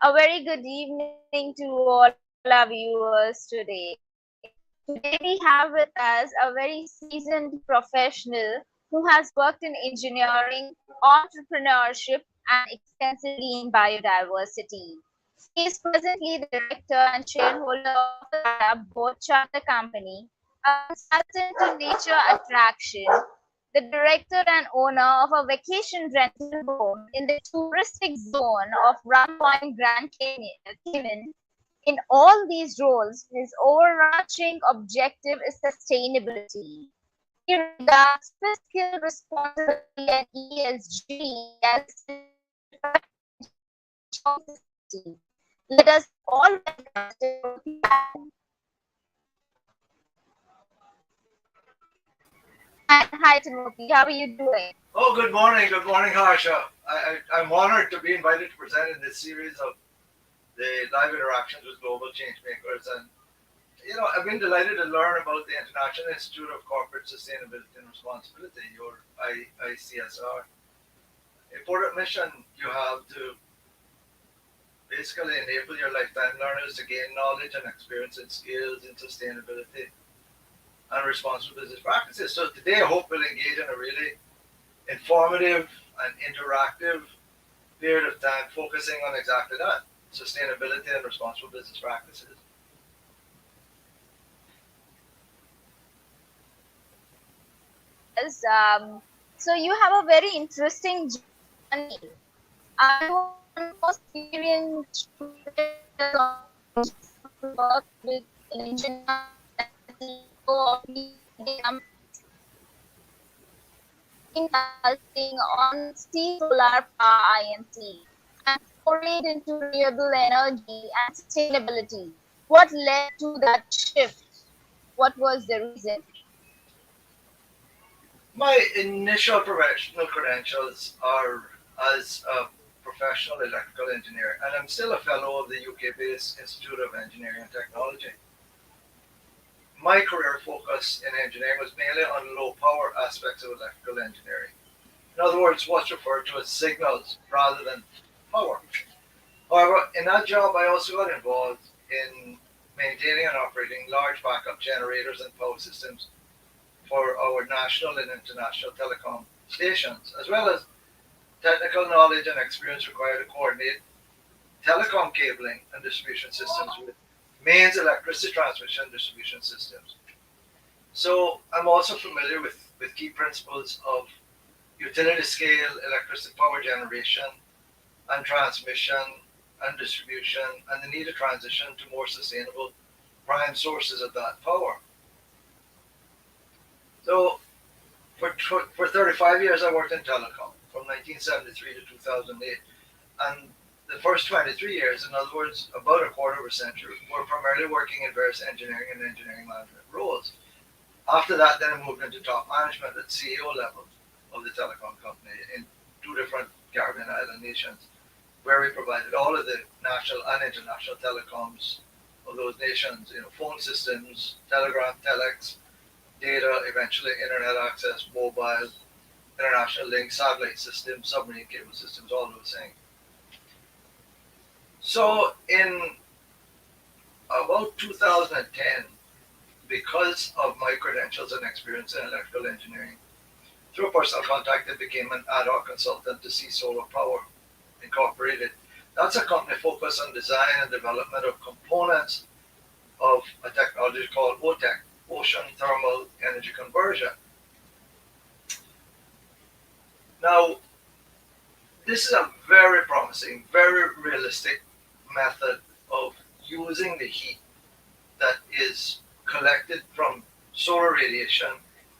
A very good evening to all our viewers today. Today we have with us a very seasoned professional who has worked in engineering, entrepreneurship, and extensively in biodiversity. He is presently the director and shareholder of the Tata Boat Charter Company, a consultant to nature attraction, the director and owner of a vacation rental home in the touristic zone of Rum Point, Grand Cayman. In all these roles, his overarching objective is sustainability. He regards fiscal responsibility and ESG as a central function of society. Let us all welcome Mr. Timothy. Hi Timothy, how are you doing? Oh, good morning, Harsha. I'm honored to be invited to present in this series of the live interactions with global change makers. And, I've been delighted to learn about the International Institute of Corporate Sustainability and Responsibility, or ICSR. Important mission you have to basically enable your lifetime learners to gain knowledge and experience and skills in sustainability and responsible business practices. So today I hope we'll engage in a really informative and interactive period of time focusing on exactly that sustainability and responsible business practices. Yes, so you have a very interesting journey. Are you one of the most experienced professionals on the bench who work with engineers and the CEO of leading companies in consulting on Sea Solar Power IMC and forayed into renewable energy and sustainability? What led to that shift? What was the reason? My initial professional credentials are as a professional electrical engineer, and I'm still a fellow of the UK based Institute of Engineering and Technology. My career focus in engineering was mainly on low power aspects of electrical engineering. In other words, what's referred to as signals rather than power. However, in that job, I also got involved in maintaining and operating large backup generators and power systems for our national and international telecom stations, as well as technical knowledge and experience required to coordinate telecom cabling and distribution systems with mains electricity transmission and distribution systems. So I'm also familiar with key principles of utility scale electricity power generation and transmission and distribution and the need to transition to more sustainable prime sources of that power. So for 35 years I worked in telecom from 1973 to 2008, and the first 23 years, in other words, about a quarter of a century, were primarily working in various engineering and engineering management roles. After that, then I moved into top management at CEO level of the telecom company in two different Caribbean island nations, where we provided all of the national and international telecoms of those nations, phone systems, telegram, telex, data, eventually internet access, mobile, international link, satellite systems, submarine cable systems, all those things. So in about 2010, because of my credentials and experience in electrical engineering, through a personal contact, I became an ad-hoc consultant to Sea Solar Power Incorporated. That's a company focused on design and development of components of a technology called OTEC, Ocean Thermal Energy Conversion. Now, this is a very promising, very realistic method of using the heat that is collected from solar radiation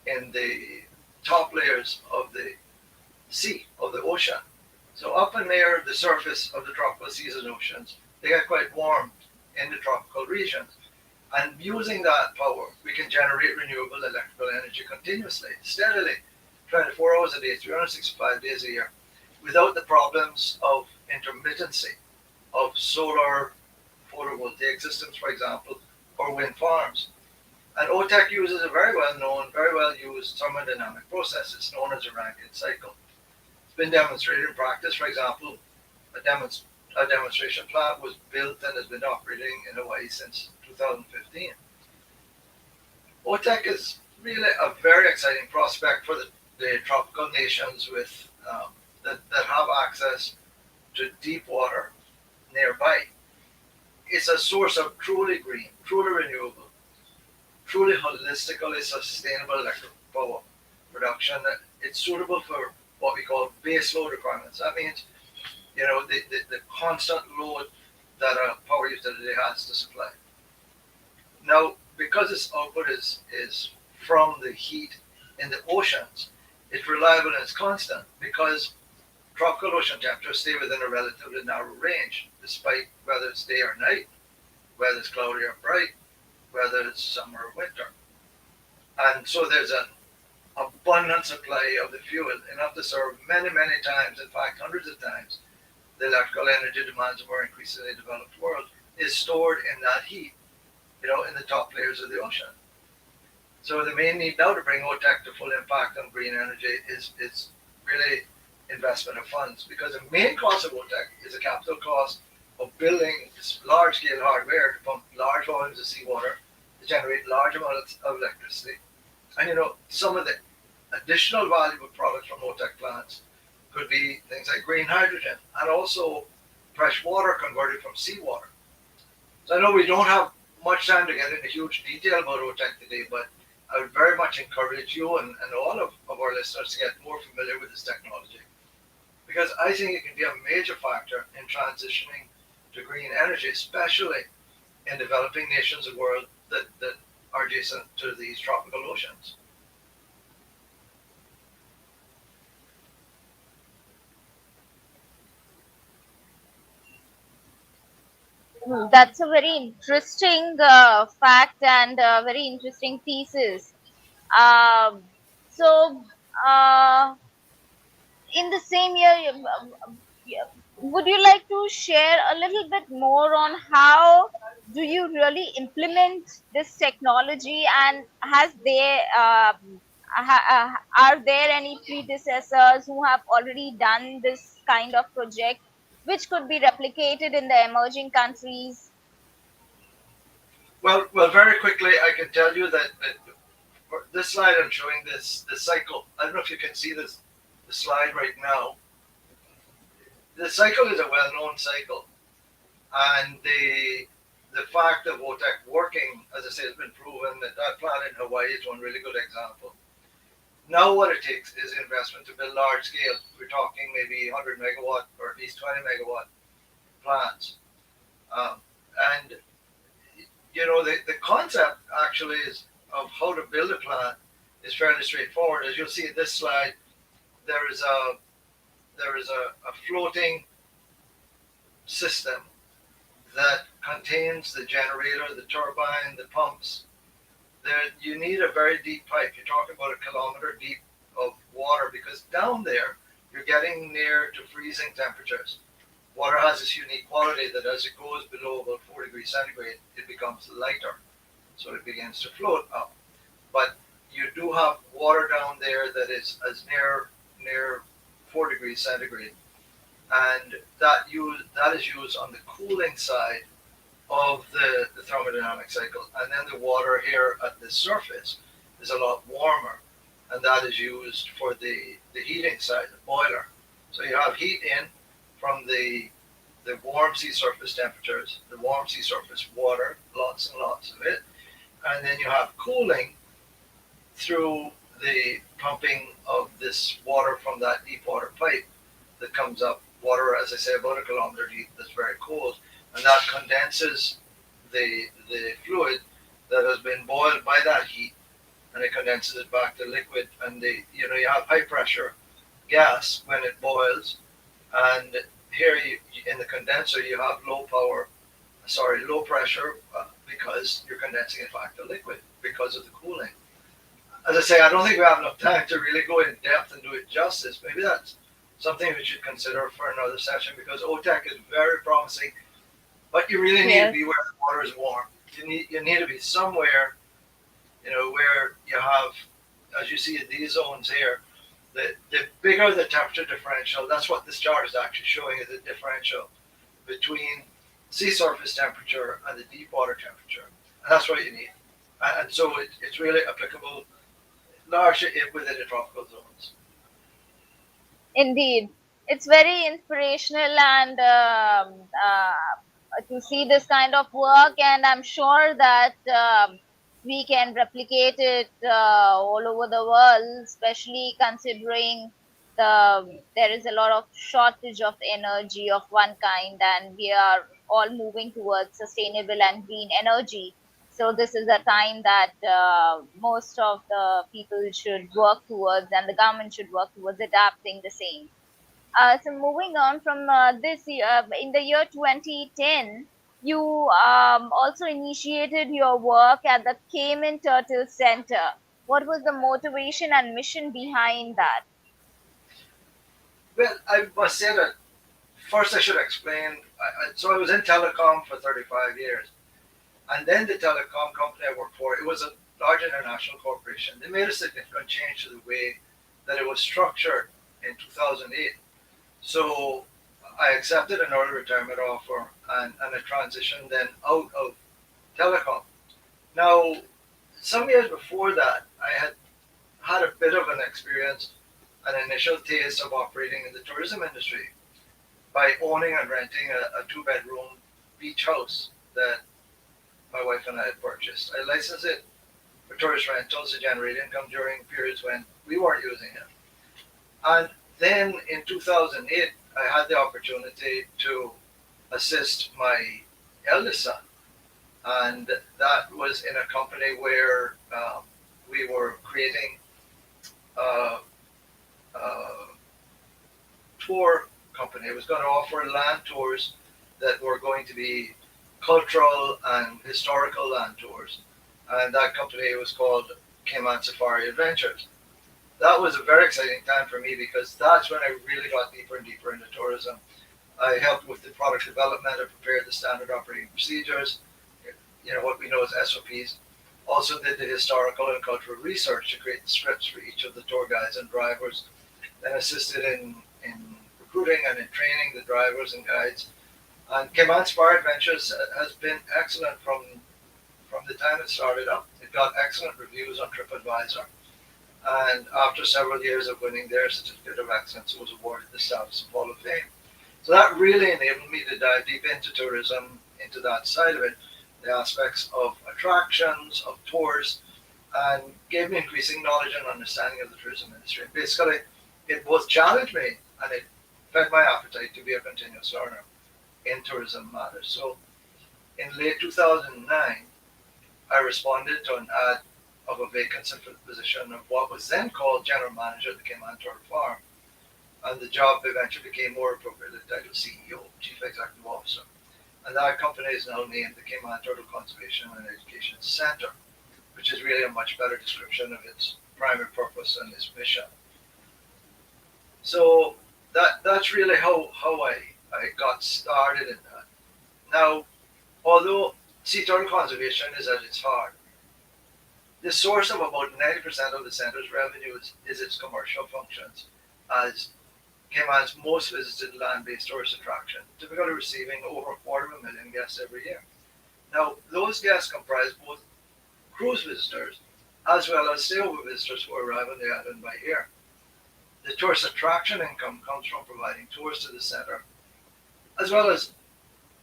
in the top layers of the sea, of the ocean. So up and near the surface of the tropical seas and oceans, they get quite warm in the tropical regions. And using that power, we can generate renewable electrical energy continuously, steadily, 24 hours a day, 365 days a year, without the problems of intermittency of solar photovoltaic systems, for example, or wind farms. And OTEC uses a very well known, very well used thermodynamic process. It's known as a Rankine cycle. It's been demonstrated in practice. For example, a demonstration plant was built and has been operating in Hawaii since 2015. OTEC is really a very exciting prospect for the tropical nations with that have access to deep water nearby. It's a source of truly green, truly renewable, truly holistically sustainable electric power production. It's suitable for what we call base load requirements. That means, the constant load that a power utility has to supply. Now, because its output is from the heat in the oceans, it's reliable and it's constant because tropical ocean temperatures stay within a relatively narrow range, despite whether it's day or night, whether it's cloudy or bright, whether it's summer or winter. And so there's an abundant supply of the fuel, enough to serve many, many times, in fact, hundreds of times, the electrical energy demands of our increasingly developed world is stored in that heat, in the top layers of the ocean. So the main need now to bring OTEC to full impact on green energy is really investment of funds, because the main cost of OTEC is the capital cost of building this large-scale hardware to pump large volumes of seawater to generate large amounts of electricity. And some of the additional valuable products from OTEC plants could be things like green hydrogen and also fresh water converted from seawater. So I know we don't have much time to get into huge detail about OTEC today, but I would very much encourage you and all of our listeners to get more familiar with this technology, because I think it can be a major factor in transitioning to green energy, especially in developing nations of the world that are adjacent to these tropical oceans. That's a very interesting fact and a very interesting thesis. Um, so, uh, in the same year, yeah, would you like to share a little bit more on how do you really implement this technology, and has there are there any predecessors who have already done this kind of project which could be replicated in the emerging countries? Well, very quickly, I can tell you that for this slide I'm showing this cycle. I don't know if you can see the slide right now. The cycle is a well-known cycle, and the fact of OTEC working, as I say, has been proven. That plant in Hawaii is one really good example. Now what it takes is investment to build large scale. We're talking maybe 100 megawatt or at least 20 megawatt plants. Um, and the concept actually is of how to build a plant is fairly straightforward. As you'll see in this slide, there is a floating system that contains the generator, the turbine, the pumps. There, you need a very deep pipe. You're talking about a kilometer deep of water, because down there you're getting near to freezing temperatures. Water has this unique quality that as it goes below about 4 degrees centigrade, it becomes lighter, so it begins to float up. But you do have water down there that is as near 4 degrees centigrade, and that is used on the cooling side of the thermodynamic cycle. And then the water here at the surface is a lot warmer, and that is used for the heating side, the boiler. So you have heat in from the warm sea surface temperatures, the warm sea surface water, lots and lots of it, and then you have cooling through the pumping of this water from that deep water pipe that comes up, water, as I say, about a kilometer deep, that's very cold, and that condenses the fluid that has been boiled by that heat, and it condenses it back to liquid. And you have high pressure gas when it boils, and here in the condenser you have low pressure, because you're condensing it back to liquid because of the cooling. As I say, I don't think we have enough time to really go in depth and do it justice. Maybe that's something we should consider for another session, because OTEC is very promising, but you really need to be where the water is warm. You need to be somewhere, where you have, as you see in these zones here, the bigger the temperature differential. That's what this chart is actually showing, is a differential between sea surface temperature and the deep water temperature. And that's what you need. And so it's really applicable largely within the tropical zones. Indeed, it's very inspirational and to see this kind of work, and I'm sure that we can replicate it all over the world, especially considering there is a lot of shortage of energy of one kind, and we are all moving towards sustainable and green energy. So this is a time that most of the people should work towards, and the government should work towards adapting the same. So moving on from this year, in the year 2010, you also initiated your work at the Cayman Turtle Center. What was the motivation and mission behind that? Well, I must say that first I should explain. So I was in telecom for 35 years. And then the telecom company I worked for, it was a large international corporation. They made a significant change to the way that it was structured in 2008. So I accepted an early retirement offer and I transitioned then out of telecom. Now, some years before that, I had had a bit of an experience, an initial taste of operating in the tourism industry by owning and renting a two-bedroom beach house that my wife and I had purchased. I licensed it for tourist rentals to generate income during periods when we weren't using it. And then in 2008, I had the opportunity to assist my eldest son. And that was in a company where we were creating a, a tour company. It was going to offer land tours that were going to be cultural and historical land tours. And that company was called Cayman Safari Adventures. That was a very exciting time for me because that's when I really got deeper and deeper into tourism. I helped with the product development. I prepared the standard operating procedures, what we know as SOPs. Also did the historical and cultural research to create the scripts for each of the tour guides and drivers. Then assisted in recruiting and in training the drivers and guides. And Cayman Safari Adventures has been excellent from the time it started up. It got excellent reviews on TripAdvisor. And after several years of winning their certificate of excellence, it was awarded the status of Hall of Fame. So that really enabled me to dive deep into tourism, into that side of it, the aspects of attractions, of tours, and gave me increasing knowledge and understanding of the tourism industry. Basically, it both challenged me and it fed my appetite to be a continuous learner in tourism matters. So in late 2009, I responded to an ad of a vacancy for the position of what was then called General Manager of the Cayman Turtle Farm. And the job eventually became more appropriately titled CEO, Chief Executive Officer. And that company is now named the Cayman Turtle Conservation and Education Center, which is really a much better description of its primary purpose and its mission. So that's really how I got started in that. Now, although sea turtle conservation is at its heart, the source of about 90% of the center's revenues is its commercial functions, as Cayman's most visited land-based tourist attraction, typically receiving over 250,000 guests every year. Now, those guests comprise both cruise visitors as well as stayover visitors who arrive on the island by air. The tourist attraction income comes from providing tours to the center, as well as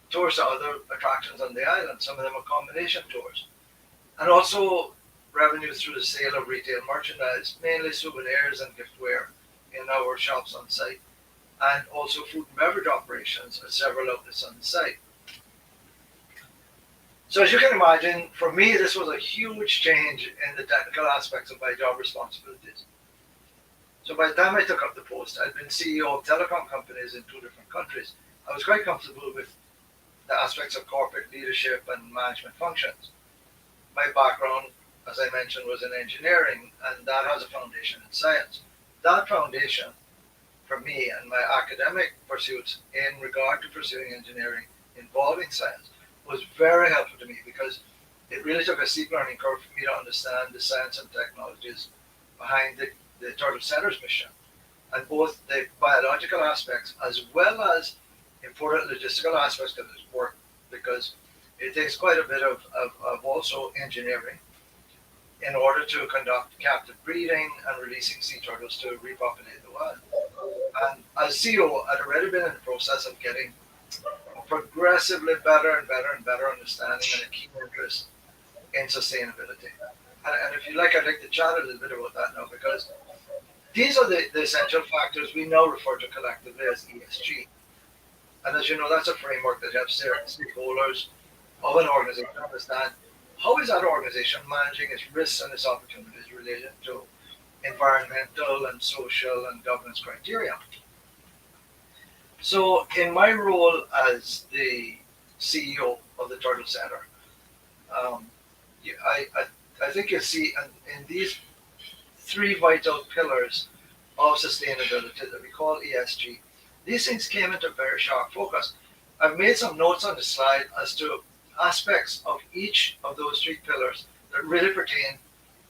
tours to other attractions on the island, some of them are combination tours. And also revenues through the sale of retail merchandise, mainly souvenirs and giftware in our shops on site, and also food and beverage operations at several outlets on the site. So as you can imagine, for me, this was a huge change in the technical aspects of my job responsibilities. So by the time I took up the post, I'd been CEO of telecom companies in 2 different countries. I was quite comfortable with the aspects of corporate leadership and management functions. My background, as I mentioned, was in engineering, and that has a foundation in science. That foundation, for me and my academic pursuits in regard to pursuing engineering involving science, was very helpful to me because it really took a steep learning curve for me to understand the science and technologies behind the Turtle Center's mission, and both the biological aspects as well as important logistical aspects of this work because it takes quite a bit of also engineering in order to conduct captive breeding and releasing sea turtles to repopulate the wild. And as CEO, I'd already been in the process of getting a progressively better and better and better understanding and a keen interest in sustainability. And if you like, I'd like to chat a little bit about that now because these are the essential factors we now refer to collectively as ESG. And as you know, that's a framework that helps their stakeholders of an organization understand how is that organization managing its risks and its opportunities related to environmental and social and governance criteria. So, in my role as the CEO of the Turtle Center, um, I think you see in these three vital pillars of sustainability that we call ESG, these things came into very sharp focus. I've made some notes on the slide as to aspects of each of those three pillars that really pertain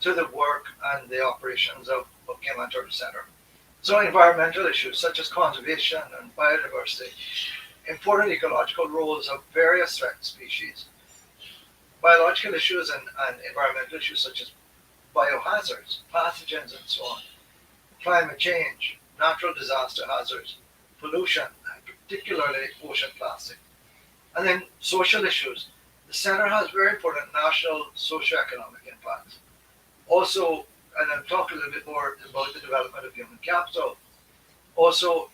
to the work and the operations of Cayman Turtle Center. So environmental issues such as conservation and biodiversity, important ecological roles of various threatened species, biological issues and environmental issues such as biohazards, pathogens and so on, climate change, natural disaster hazards, pollution, and particularly ocean plastic. And then social issues. The center has very important national socio-economic impacts. Also, and I'll talk a little bit more about the development of human capital. Also,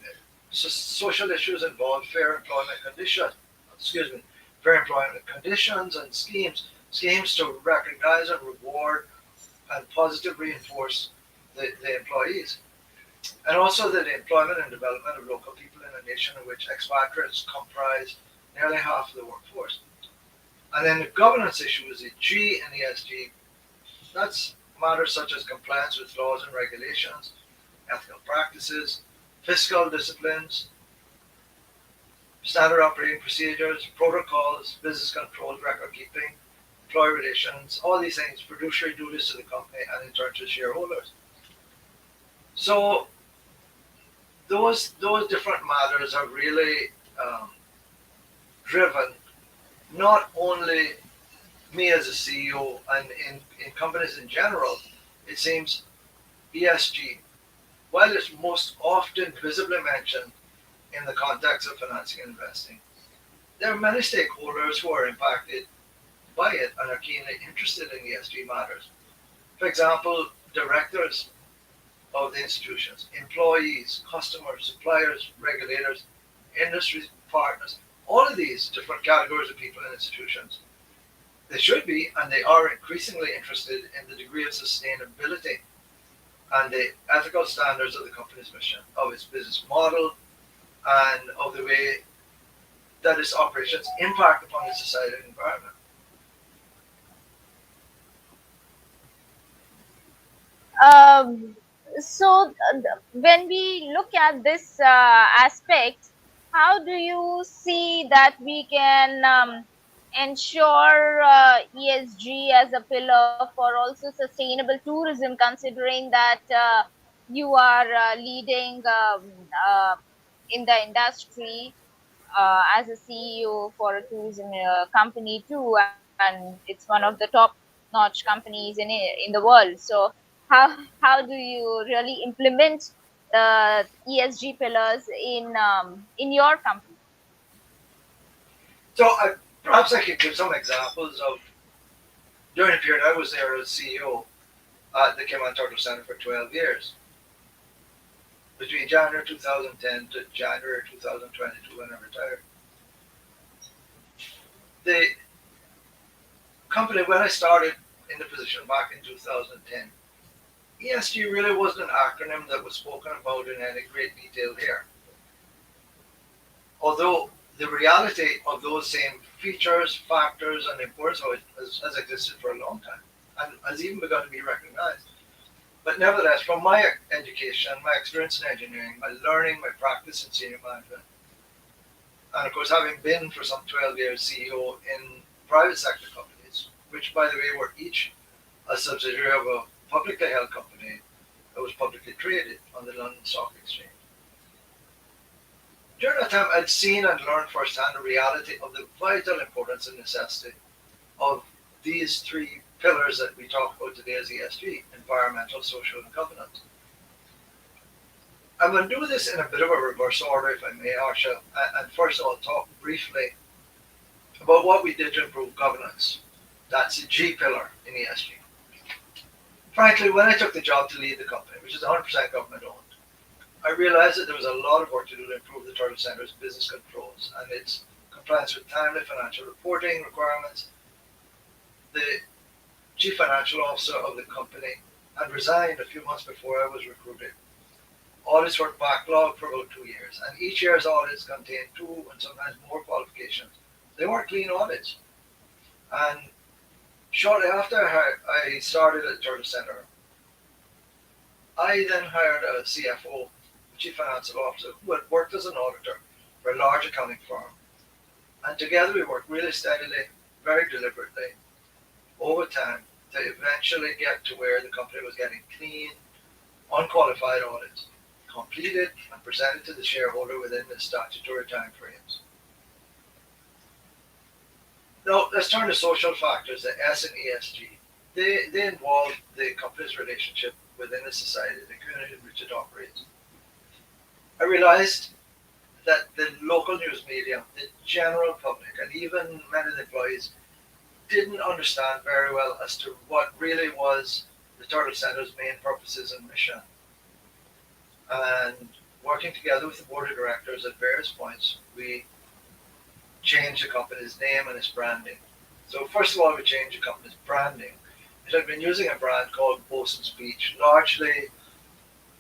social issues involve fair employment conditions, excuse me, fair employment conditions and schemes to recognize and reward and positively reinforce the employees. And also the employment and development of local people in a nation in which expatriates comprise nearly half of the workforce. And then the governance issues, the G in ESG, that's matters such as compliance with laws and regulations, ethical practices, fiscal disciplines, standard operating procedures, protocols, business controls, record keeping, employee relations, all these things, fiduciary duties to the company and in turn to shareholders. So those different matters have really driven not only me as a CEO and in companies in general, it seems ESG, while it's most often visibly mentioned in the context of financing and investing, there are many stakeholders who are impacted by it and are keenly interested in ESG matters. For example, directors of the institutions, employees, customers, suppliers, regulators, industry partners, all of these different categories of people and institutions. They should be, and they are increasingly interested in the degree of sustainability and the ethical standards of the company's mission, of its business model, and of the way that its operations impact upon the society and environment. Um, when we look at this aspect, how do you see that we can ensure ESG as a pillar for also sustainable tourism, considering that you are leading in the industry as a CEO for a tourism company too, and it's one of the top-notch companies in the world. So how do you really implement the ESG pillars in your company? So perhaps I could give some examples of during the period I was there as CEO at the Cayman Turtle Center for 12 years, between January 2010 to January 2022 when I retired. The company, when I started in the position back in 2010, ESG really wasn't an acronym that was spoken about in any great detail here. Although the reality of those same features, factors, and importance of it has existed for a long time and has even begun to be recognized. But nevertheless, from my education, my experience in engineering, my learning, my practice in senior management, and of course having been for some 12 years CEO in private sector companies, which by the way were each a subsidiary of a publicly held company that was publicly traded on the London Stock Exchange. During that time, I'd seen and learned firsthand the reality of the vital importance and necessity of these three pillars that we talk about today as ESG: environmental, social, and governance. I'm going to do this in a bit of a reverse order, if I may, Arsha. And first of all, talk briefly about what we did to improve governance. That's the G pillar in ESG. Frankly, when I took the job to lead the company, which is 100% government owned, I realized that there was a lot of work to do to improve the Turtle Centre's business controls and its compliance with timely financial reporting requirements. The chief financial officer of the company had resigned a few months before I was recruited. Audits were backlogged for about 2 years, and each year's audits contained 2 and sometimes more qualifications. They weren't clean audits. And shortly after I started at the Turtle Centre, I then hired a CFO, Chief Financial Officer, who had worked as an auditor for a large accounting firm. And together we worked really steadily, very deliberately, over time, to eventually get to where the company was getting clean, unqualified audits, completed and presented to the shareholder within the statutory timeframes. Now, let's turn to social factors, the S in ESG. They involve the company's relationship within the society, the community in which it operates. I realized that the local news media, the general public, and even many of the employees didn't understand very well as to what really was the Turtle Centre's main purposes and mission. And working together with the board of directors at various points, we changed the company's name and its branding. So first of all, we changed the company's branding. It had been using a brand called Bosun's Beach, largely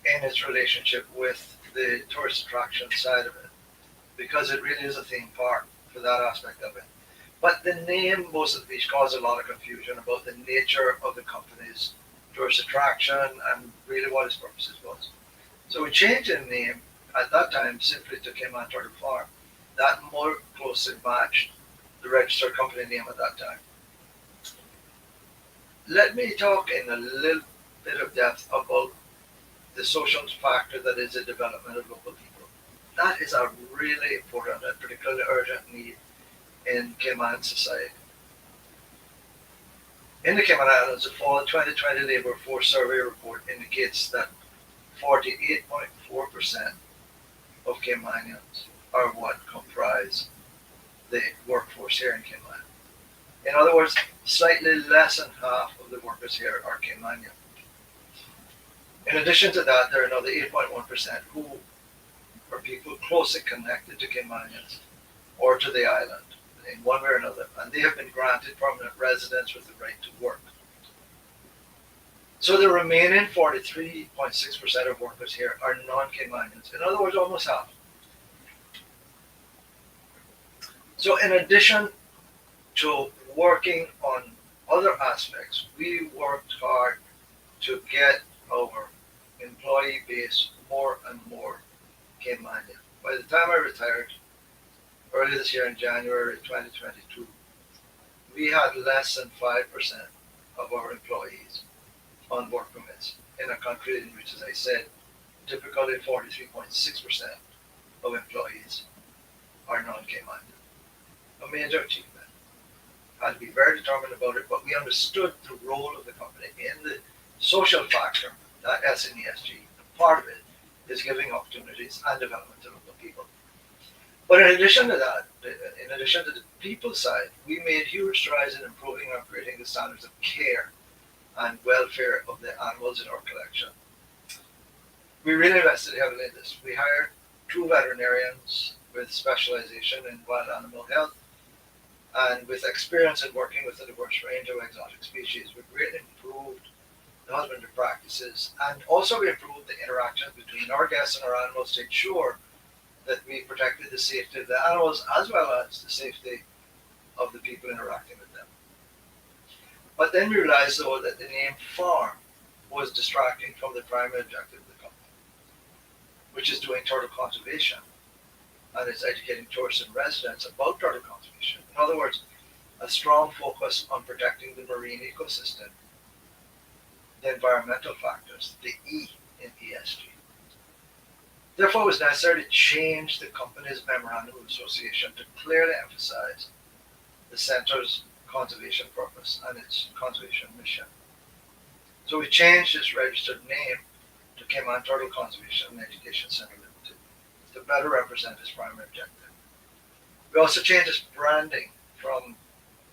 in its relationship with the tourist attraction side of it, because it really is a theme park for that aspect of it. But the name Bosun's Beach caused a lot of confusion about the nature of the company's tourist attraction and really what its purposes was. So we changed the name at that time simply to Cayman Turtle Farm. That more closely matched the registered company name at that time. Let me talk in a little bit of depth about the social factor that is the development of local people. That is a really important and particularly urgent need in Cayman society. In the Cayman Islands, the fall 2020 Labour Force Survey report indicates that 48.4% of Caymanians are what comprise the workforce here in Cayman. In other words, slightly less than half of the workers here are Caymanian. In addition to that, there are another 8.1% who are people closely connected to Caymanians or to the island in one way or another, and they have been granted permanent residence with the right to work. So the remaining 43.6% of workers here are non-Caymanians. In other words, almost half. So in addition to working on other aspects, we worked hard to get our employee base more and more Caymanian. By the time I retired, early this year in January 2022, we had less than 5% of our employees on work permits in a country in which, as I said, typically 43.6% of employees are non-Caymanian. A major achievement. Had to be very determined about it, but we understood the role of the company in the social factor, that S in ESG. Part of it is giving opportunities and development to local people. But in addition to that, in addition to the people side, we made huge strides in improving and upgrading the standards of care and welfare of the animals in our collection. We really invested heavily in this. We hired 2 veterinarians with specialization in wild animal health and with experience in working with a diverse range of exotic species. We greatly improved the husbandry practices, and also we improved the interactions between our guests and our animals to ensure that we protected the safety of the animals as well as the safety of the people interacting with them. But then we realized, though, that the name farm was distracting from the primary objective of the company, which is doing turtle conservation, and it's educating tourists and residents about turtle conservation. In other words, a strong focus on protecting the marine ecosystem, the environmental factors, the E in ESG. Therefore, it was necessary to change the company's memorandum of association to clearly emphasize the center's conservation purpose and its conservation mission. So we changed its registered name to Cayman Turtle Conservation and Education Center Limited to better represent its primary objective. We also changed its branding from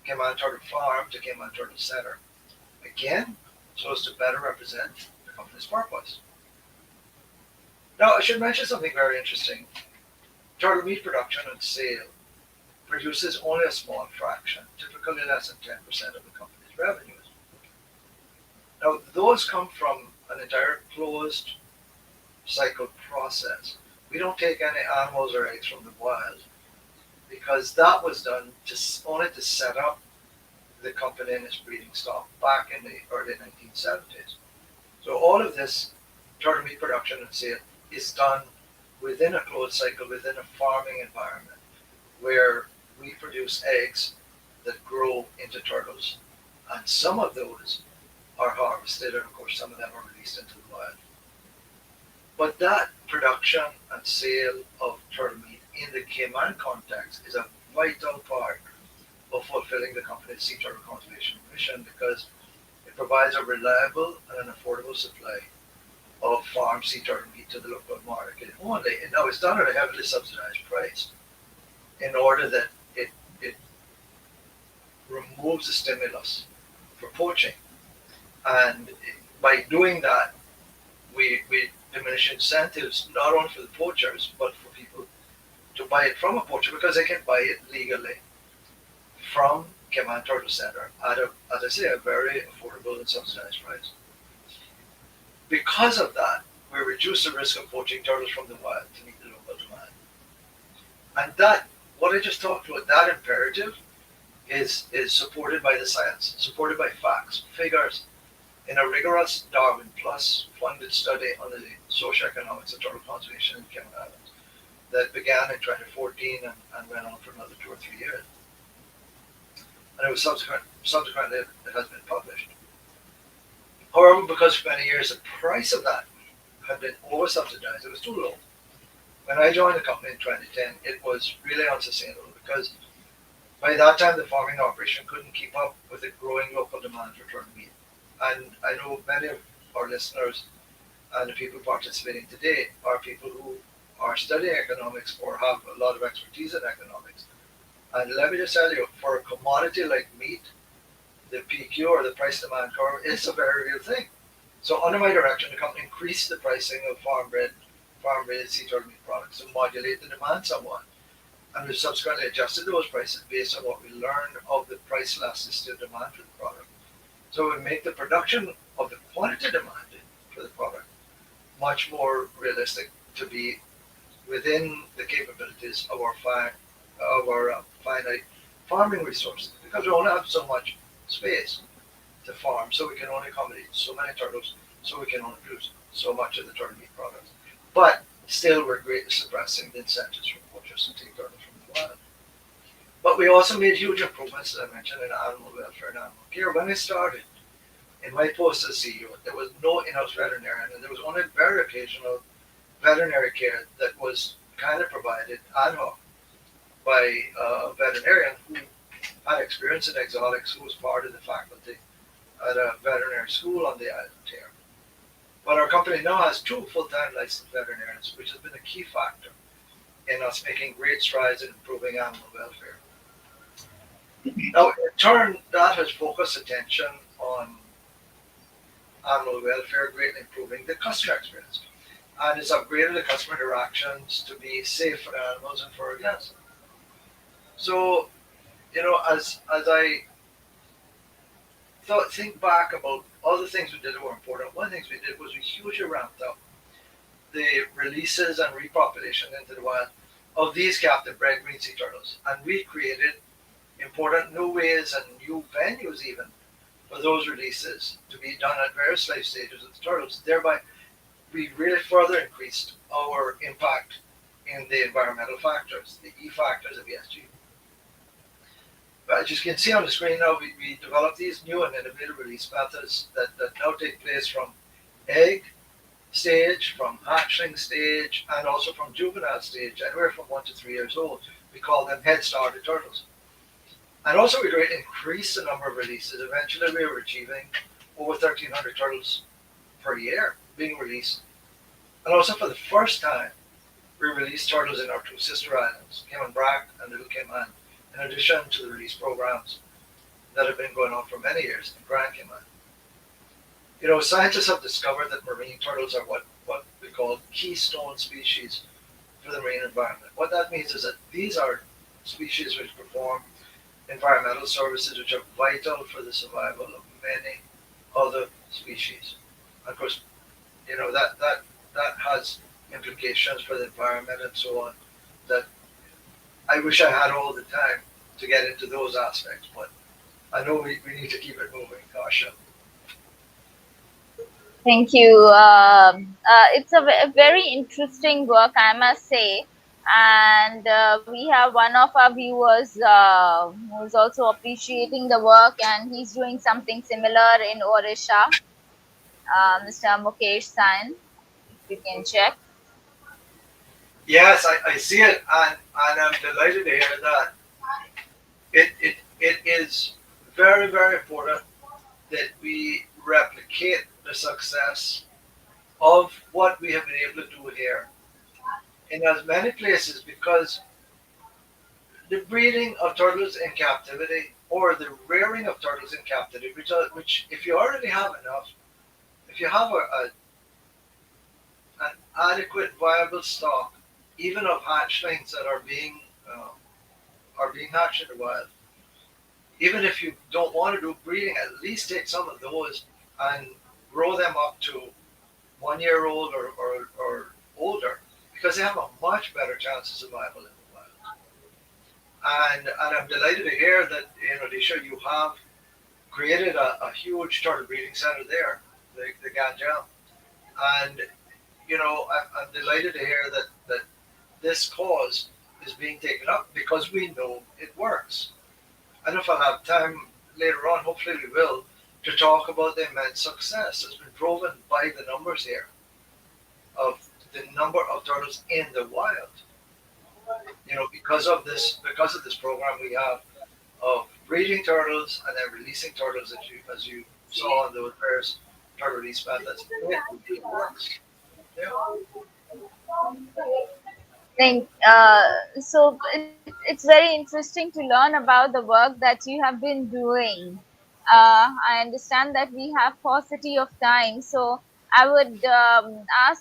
Cayman Turtle Farm to Cayman Turtle Center, again, so as to better represent the company's purpose. Now, I should mention something very interesting. Turtle meat production and sale produces only a small fraction, typically less than 10% of the company's revenues. Now, those come from an entire closed cycle process. We don't take any animals or eggs from the wild because that was done only to set up the company and its breeding stock back in the early 1970s. So all of this turtle meat production and sale is done within a closed cycle, within a farming environment, where we produce eggs that grow into turtles. And some of those are harvested, and of course some of them are released into the wild. But that production and sale of turtle meat in the Cayman context is a vital part of fulfilling the company's sea turtle conservation mission because it provides a reliable and an affordable supply of farm sea turtle meat to the local market only. And now it's done at a heavily subsidized price in order that it removes the stimulus for poaching. And by doing that, we diminish incentives not only for the poachers, but for people to buy it from a poacher because they can buy it legally from Cayman Turtle Center at as I say, a very affordable and subsidized price. Because of that, we reduce the risk of poaching turtles from the wild to meet the local demand. And that, what I just talked about, that imperative is supported by the science, supported by facts, figures, in a rigorous Darwin Plus funded study on the socioeconomics of turtle conservation in Cayman Islands that began in 2014 and went on for another 2 or 3 years. And it was subsequently it has been published. However, because for many years the price of that had been over-subsidized, it was too low. When I joined the company in 2010, it was really unsustainable because by that time the farming operation couldn't keep up with the growing local demand for turtle meat. And I know many of our listeners and the people participating today are people who are studying economics or have a lot of expertise in economics. And let me just tell you, for a commodity like meat, the PQ or the price demand curve is a very real thing. So under my direction, the company increased the pricing of farm-raised sea turtle meat products to modulate the demand somewhat. And we subsequently adjusted those prices based on what we learned of the price elasticity of demand for the product. So it would make the production of the quantity demanded for the product much more realistic to be within the capabilities of our finite farming resources because we only have so much space to farm, so we can only accommodate so many turtles, so we can only produce so much of the turtle meat products. But still, we're greatly suppressing the incentives for poachers to take turtles from the wild. But we also made huge improvements, as I mentioned, in animal welfare and animal care. When I started in my post as CEO, there was no in-house veterinarian, and there was only very occasional veterinary care that was kind of provided ad hoc by a veterinarian who had experience in exotics, who was part of the faculty at a veterinary school on the island here. But our company now has 2 full-time licensed veterinarians, which has been a key factor in us making great strides in improving animal welfare. Now, in turn, that has focused attention on animal welfare, greatly improving the customer experience. And it's upgraded the customer interactions to be safe for animals and for our guests. So, as I think back about all the things we did that were important, one of the things we did was we hugely ramped up the releases and repopulation into the wild of these captive bred green sea turtles. And we created important new ways and new venues even for those releases to be done at various life stages of the turtles. Thereby, we really further increased our impact in the environmental factors, the E factors of ESG. But as you can see on the screen now, we developed these new and innovative release methods that now take place from egg stage, from hatchling stage, and also from juvenile stage, anywhere from 1 to 3 years old. We call them head started turtles. And also we greatly increased the number of releases. Eventually we were achieving over 1,300 turtles per year being released. And also for the first time, we released turtles in our two sister islands, Cayman and Little Cayman, in addition to the release programs that have been going on for many years in Grand Cayman. Scientists have discovered that marine turtles are what we call keystone species for the marine environment. What that means is that these are species which perform environmental services which are vital for the survival of many other species. Of course, that has implications for the environment and so on that I wish I had all the time to get into those aspects, but I know we need to keep it moving, Kasha. Thank you. It's a very interesting work, I must say. And we have one of our viewers who's also appreciating the work, and he's doing something similar in Orisha, Mr. Mukesh Sain, if you can check. Yes, I see it, and I'm delighted to hear that. It is very, very important that we replicate the success of what we have been able to do here in as many places because the breeding of turtles in captivity or the rearing of turtles in captivity, which if you already have enough, if you have an adequate viable stock, even of hatchlings that are being hatched in the wild, even if you don't want to do breeding, at least take some of those and grow them up to 1 year old or older because they have a much better chance of survival in the wild. And I'm delighted to hear that in Odisha you have created a huge turtle breeding center there, the Ganjam. And I'm delighted to hear that this cause is being taken up because we know it works. And if I'll have time later on, hopefully we will, to talk about the immense success that's been proven by the numbers here of the number of turtles in the wild. Because of this program we have of breeding turtles and then releasing turtles as you saw on those various turtle release methods. It works. Yeah. So it's very interesting to learn about the work that you have been doing. I understand that we have paucity of time, so I would I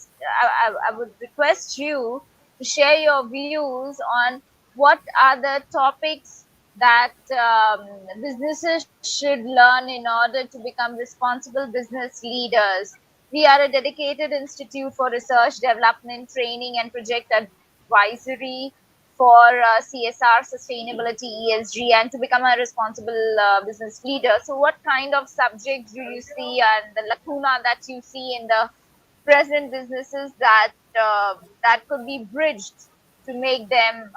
would request you to share your views on what are the topics that businesses should learn in order to become responsible business leaders. We are a dedicated institute for research, development, training, and project advisory for CSR, sustainability, ESG, and to become a responsible business leader. So, what kind of subjects do you see and the lacuna that you see in the present businesses that could be bridged to make them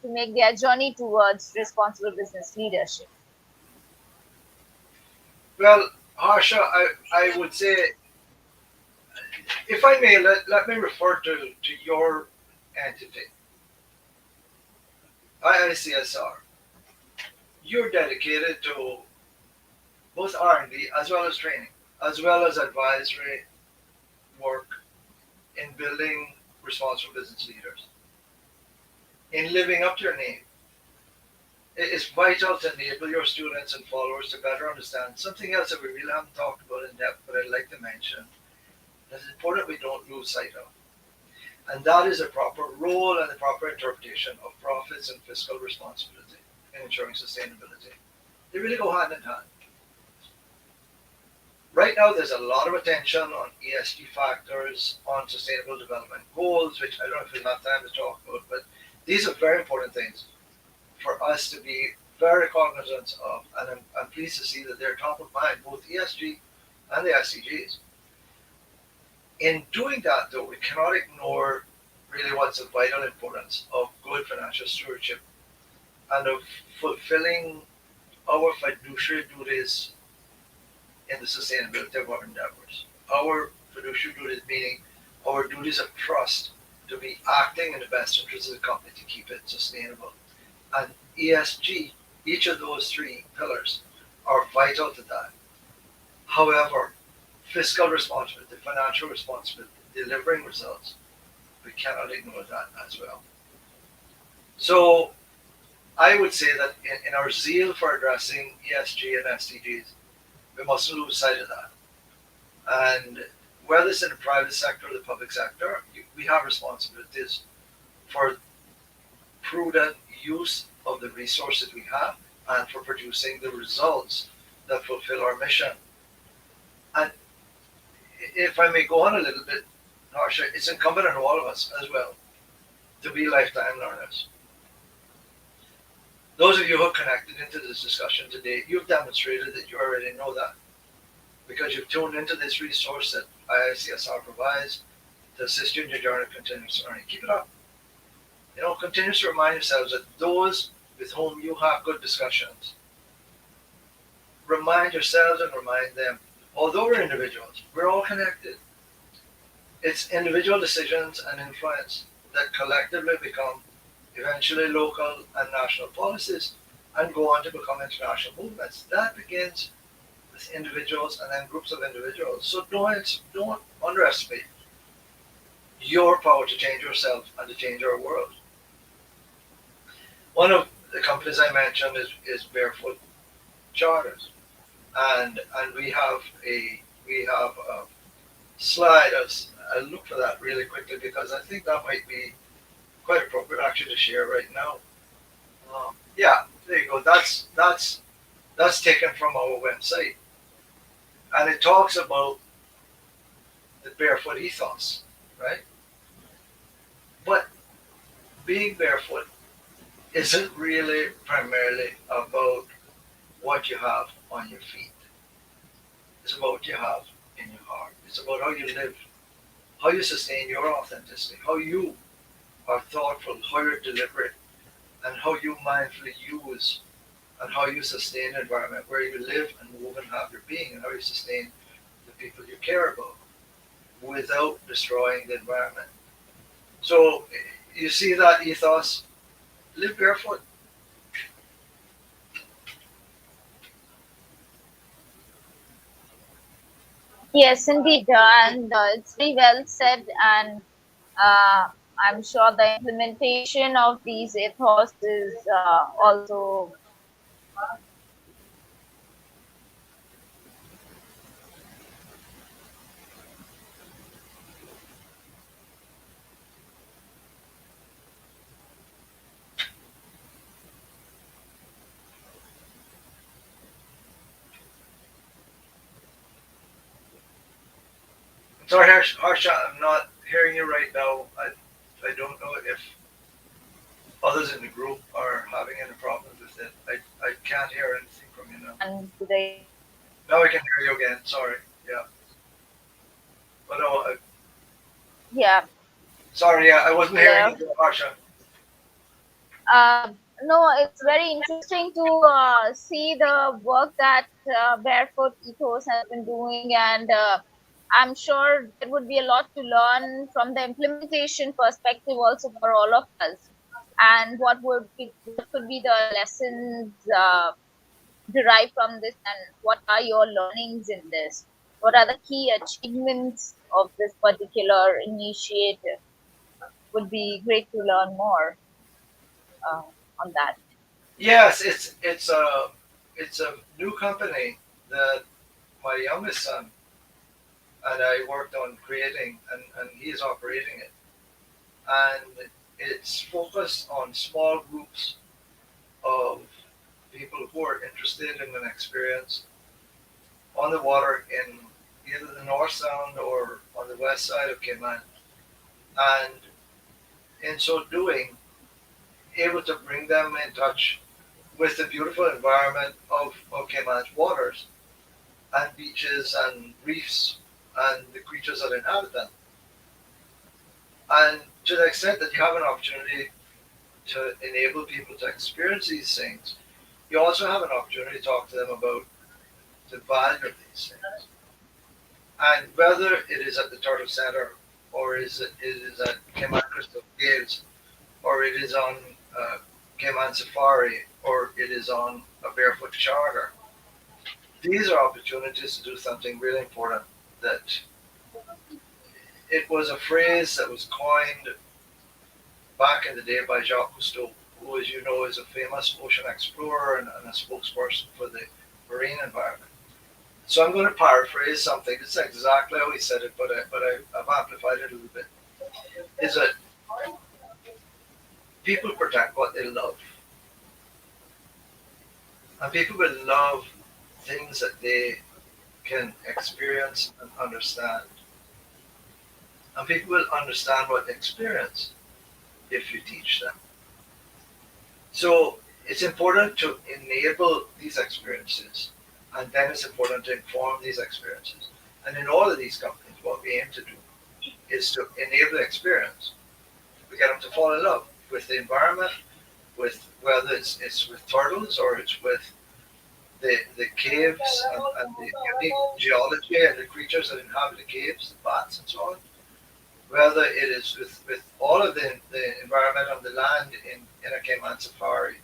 to make their journey towards responsible business leadership? Well, Harsha, I would say, if I may, let me refer to your entity, IICSR. You're dedicated to both R&D as well as training, as well as advisory work in building responsible business leaders, in living up to your name. It is vital to enable your students and followers to better understand something else that we really haven't talked about in depth, but I'd like to mention that it's important we don't lose sight of. And that is the proper role and the proper interpretation of profits and fiscal responsibility in ensuring sustainability. They really go hand in hand. Right now, there's a lot of attention on ESG factors, on sustainable development goals, which I don't know if we'll have time to talk about, but these are very important things for us to be very cognizant of. And I'm pleased to see that they're top of mind, both ESG and the SDGs. In doing that, though, we cannot ignore really what's of vital importance of good financial stewardship and of fulfilling our fiduciary duties in the sustainability of our endeavors. Our fiduciary duties, meaning our duties of trust to be acting in the best interest of the company to keep it sustainable. And ESG, each of those three pillars are vital to that. However, fiscal responsibility, financial responsibility, delivering results, we cannot ignore that as well. So I would say that in our zeal for addressing ESG and SDGs, we mustn't lose sight of that. And whether it's in the private sector or the public sector, we have responsibilities for prudent use of the resources we have and for producing the results that fulfill our mission. And if I may go on a little bit, Harsha, it's incumbent on all of us as well to be lifetime learners. Those of you who are connected into this discussion today, you've demonstrated that you already know that because you've tuned into this resource that IICSR provides to assist you in your journey of continuous learning. Keep it up. Continue to remind yourselves that those with whom you have good discussions, remind yourselves and remind them, although we're individuals, we're all connected. It's individual decisions and influence that collectively become eventually local and national policies and go on to become international movements. That begins with individuals and then groups of individuals. So don't underestimate your power to change yourself and to change our world. One of the companies I mentioned is Barefoot Charters, and we have a slide. I'll look for that really quickly because I think that might be quite appropriate actually to share right now. Yeah, there you go. That's taken from our website, and it talks about the Barefoot ethos, right? But being barefoot isn't really primarily about what you have on your feet. It's about what you have in your heart. It's about how you live, how you sustain your authenticity, how you are thoughtful, how you're deliberate, and how you mindfully use and how you sustain the environment where you live and move and have your being, and how you sustain the people you care about without destroying the environment. So you see that ethos, live barefoot. Yes, indeed, and it's very well said, and I'm sure the implementation of these ethos is also. Sorry, Harsha, I'm not hearing you right now. I don't know if others in the group are having any problems with it. I can't hear anything from you now. And today. Now I can hear you again. Sorry. Yeah. But no, Yeah. sorry. Yeah, I wasn't Hello. hearing you, Harsha. No, it's very interesting to see the work that Barefoot Ethos has been doing, and I'm sure there would be a lot to learn from the implementation perspective also for all of us. And what could be the lessons derived from this, and what are your learnings in this? What are the key achievements of this particular initiative? Would be great to learn more uh, on that. Yes, it's a new company that my youngest son and I worked on creating, and he's operating it. And it's focused on small groups of people who are interested in an experience on the water in either the North Sound or on the west side of Cayman. And in so doing, able to bring them in touch with the beautiful environment of Cayman's waters and beaches and reefs and the creatures that inhabit them. And to the extent that you have an opportunity to enable people to experience these things, you also have an opportunity to talk to them about the value of these things. And whether it is at the Turtle Center, or it is at Cayman Crystal Gales, or it is on Cayman Safari, or it is on a Barefoot Charter, these are opportunities to do something really important. That it was a phrase that was coined back in the day by Jacques Cousteau, who, as you know, is a famous ocean explorer and a spokesperson for the marine environment. So I'm going to paraphrase something. It's exactly how he said it, but I've amplified it a little bit. Is that people protect what they love, and people will love things that they can experience and understand, and people will understand what they experience if you teach them. So it's important to enable these experiences, and then it's important to inform these experiences. And in all of these companies, what we aim to do is to enable the experience. We get them to fall in love with the environment, with whether it's with turtles or it's with the caves and the unique geology and the creatures that inhabit the caves, the bats and so on. Whether it is with all of the environment on the land in a Cayman safari,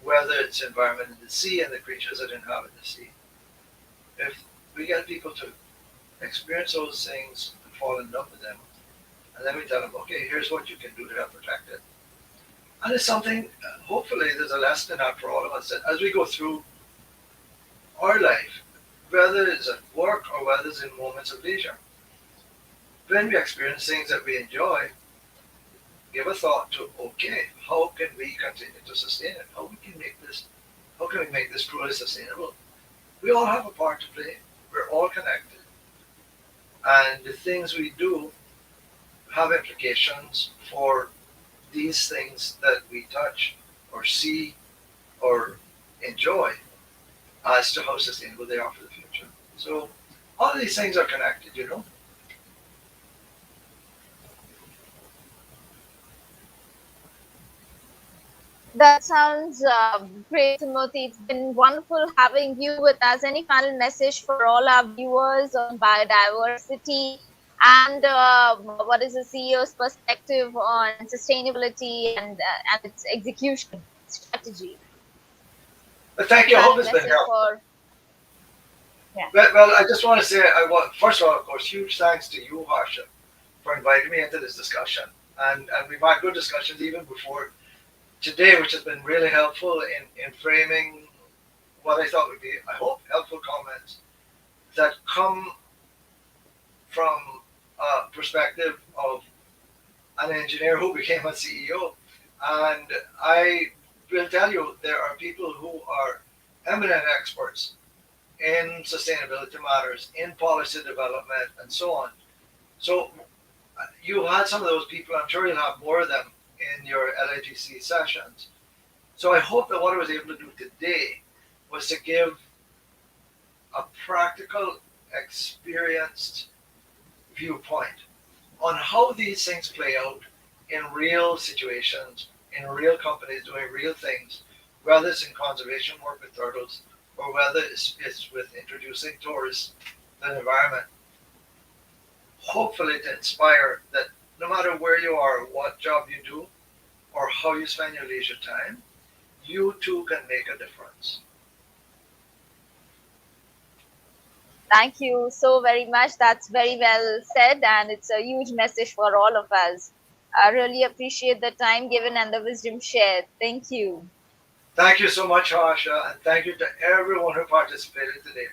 whether it's environment in the sea and the creatures that inhabit the sea. If we get people to experience those things and fall in love with them, and then we tell them, okay, here's what you can do to help protect it. And it's something, hopefully, there's a lesson in that for all of us that as we go through our life, whether it's at work or whether it's in moments of leisure, when we experience things that we enjoy, give a thought to, okay, how can we continue to sustain it? How can we make this truly sustainable? We all have a part to play. We're all connected. And the things we do have implications for these things that we touch or see or enjoy as to how sustainable they are for the future. So all of these things are connected, you know. That sounds great, Timothy. It's been wonderful having you with us. Any final message for all our viewers on biodiversity and what is the CEO's perspective on sustainability and its execution strategy? But thank Any you. I hope final it's been message helpful. for, yeah. Well, I just want to say, first of all, of course, huge thanks to you, Harsha, for inviting me into this discussion. And we've had good discussions even before today, which has been really helpful in framing what I thought would be, I hope, helpful comments that come from a perspective of an engineer who became a CEO. And I will tell you, there are people who are eminent experts in sustainability matters, in policy development, and so on. So you had some of those people. I'm sure you'll have more of them in your LIGC sessions. So I hope that what I was able to do today was to give a practical, experienced viewpoint on how these things play out in real situations, in real companies doing real things, whether it's in conservation work with turtles or whether it's with introducing tourists to the environment. Hopefully to inspire that no matter where you are, what job you do, or how you spend your leisure time, you too can make a difference. Thank you so very much. That's very well said, and it's a huge message for all of us. I really appreciate the time given and the wisdom shared. Thank you. Thank you so much, Harsha, and thank you to everyone who participated today.